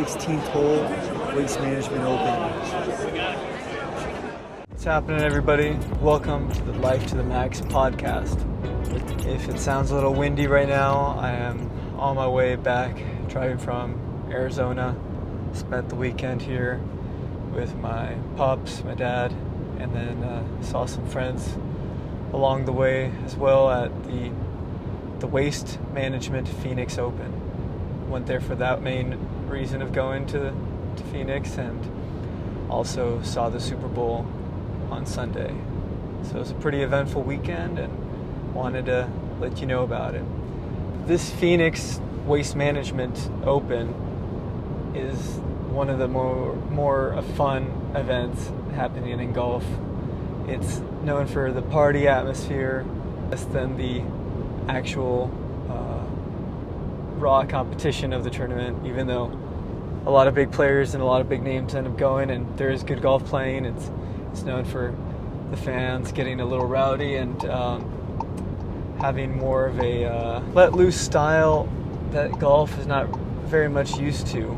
16th hole Waste Management Open. What's happening, everybody? Welcome to the Life to the Max podcast. If it sounds a little windy right now, I am on my way back, driving from Arizona. Spent the weekend here with my pops, my dad, and then saw some friends along the way as well at the Waste Management Phoenix Open. Went there for that main reason of going to Phoenix, and also saw the Super Bowl on Sunday. So it was a pretty eventful weekend and wanted to let you know about it. This Phoenix Waste Management Open is one of the more fun events happening in golf. It's known for the party atmosphere less than the actual raw competition of the tournament, even though a lot of big players and a lot of big names end up going, and there is good golf playing. It's known for the fans getting a little rowdy and having more of a let loose style that golf is not very much used to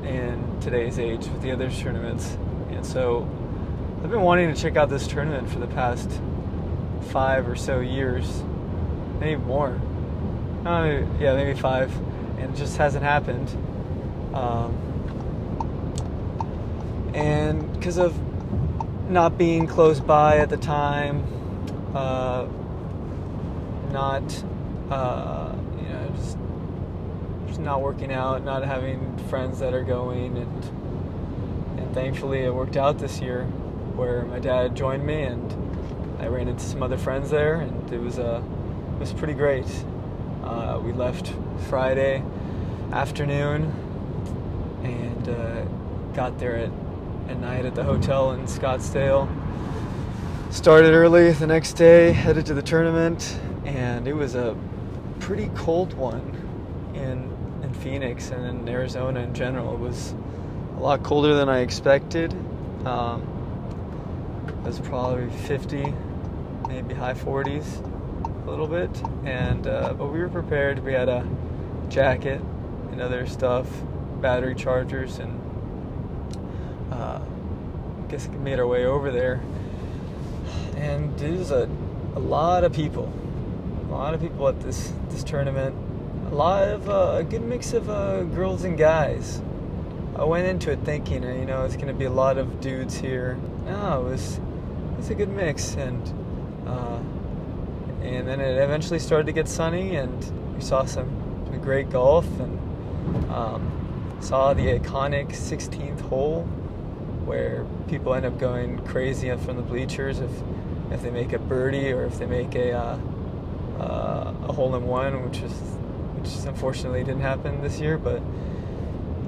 in today's age with the other tournaments. And so I've been wanting to check out this tournament for the past 5 or so years, maybe more. Maybe 5, and it just hasn't happened. And because of not being close by at the time, just not working out, not having friends that are going, and thankfully it worked out this year, where my dad joined me and I ran into some other friends there, and it was pretty great. We left Friday afternoon and got there at night at the hotel in Scottsdale. Started early the next day, headed to the tournament, and it was a pretty cold one in Phoenix and in Arizona in general. It was a lot colder than I expected. It was probably 50, maybe high 40s. A little bit, and but we were prepared. We had a jacket and other stuff, battery chargers, and I guess we made our way over there. And there's a lot of people at this tournament. A lot of a good mix of girls and guys. I went into it thinking, it's going to be a lot of dudes here. No, it was a good mix, and then it eventually started to get sunny, and we saw some great golf, and saw the iconic 16th hole, where people end up going crazy from the bleachers if they make a birdie or if they make a hole-in-one, which unfortunately didn't happen this year. But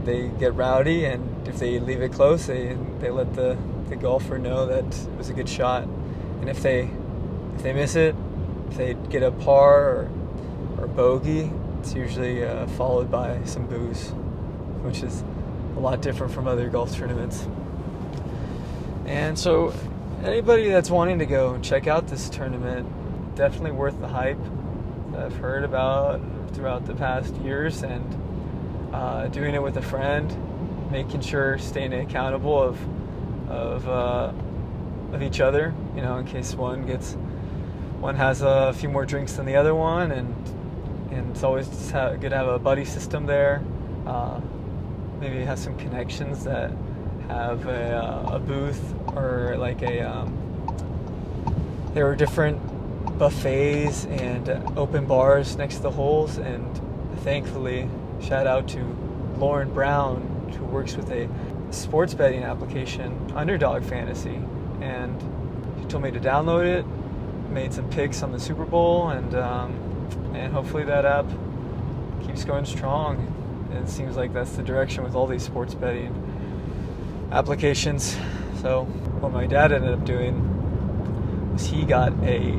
they get rowdy, and if they leave it close, they let the golfer know that it was a good shot, and if they miss it, if they get a par or bogey, it's usually followed by some booze, which is a lot different from other golf tournaments. And so anybody that's wanting to go check out this tournament, definitely worth the hype that I've heard about throughout the past years, and doing it with a friend, making sure staying accountable of each other, in case one has a few more drinks than the other one, and it's always just good to have a buddy system there. Maybe have some connections that have a booth, or like there were different buffets and open bars next to the holes, and thankfully, shout out to Lauren Brown, who works with a sports betting application, Underdog Fantasy, and she told me to download it. Made some picks on the Super Bowl, and hopefully that app keeps going strong. And it seems like that's the direction with all these sports betting applications. So what my dad ended up doing was he got a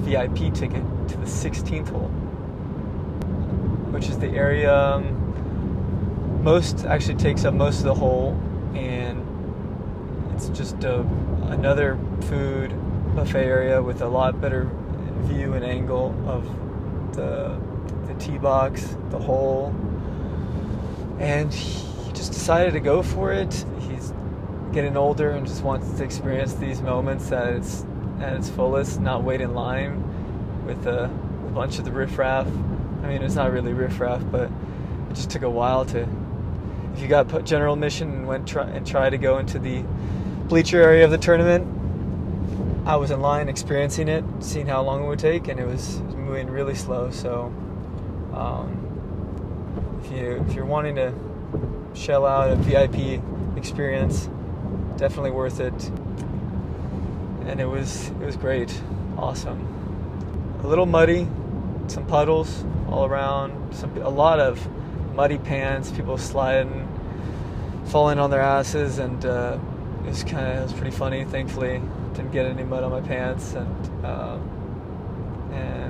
VIP ticket to the 16th hole, which is the area actually takes up most of the hole, and it's just another food buffet area with a lot better view and angle of the tee box, the hole, and he just decided to go for it. He's getting older and just wants to experience these moments at its fullest, not wait in line with a bunch of the riffraff. I mean, it's not really riffraff, but it just took a while to. If you got put general admission and tried to go into the bleacher area of the tournament, I was in line experiencing it, seeing how long it would take, and it was moving really slow. So if you're wanting to shell out a VIP experience, definitely worth it. And it was great, awesome. A little muddy, some puddles all around, a lot of muddy pans, people sliding, falling on their asses, and it was pretty funny. Thankfully, didn't get any mud on my pants, and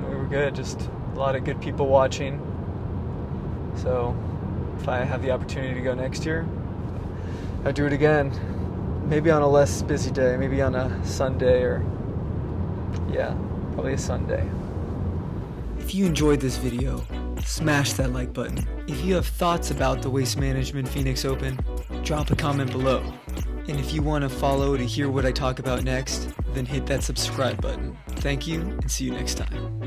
we were good. Just a lot of good people watching. So if I have the opportunity to go next year, I'd do it again. Maybe on a less busy day, maybe on a Sunday, or probably a Sunday. If you enjoyed this video, smash that like button. If you have thoughts about the Waste Management Phoenix Open, drop a comment below. And if you want to follow to hear what I talk about next, then hit that subscribe button. Thank you, and see you next time.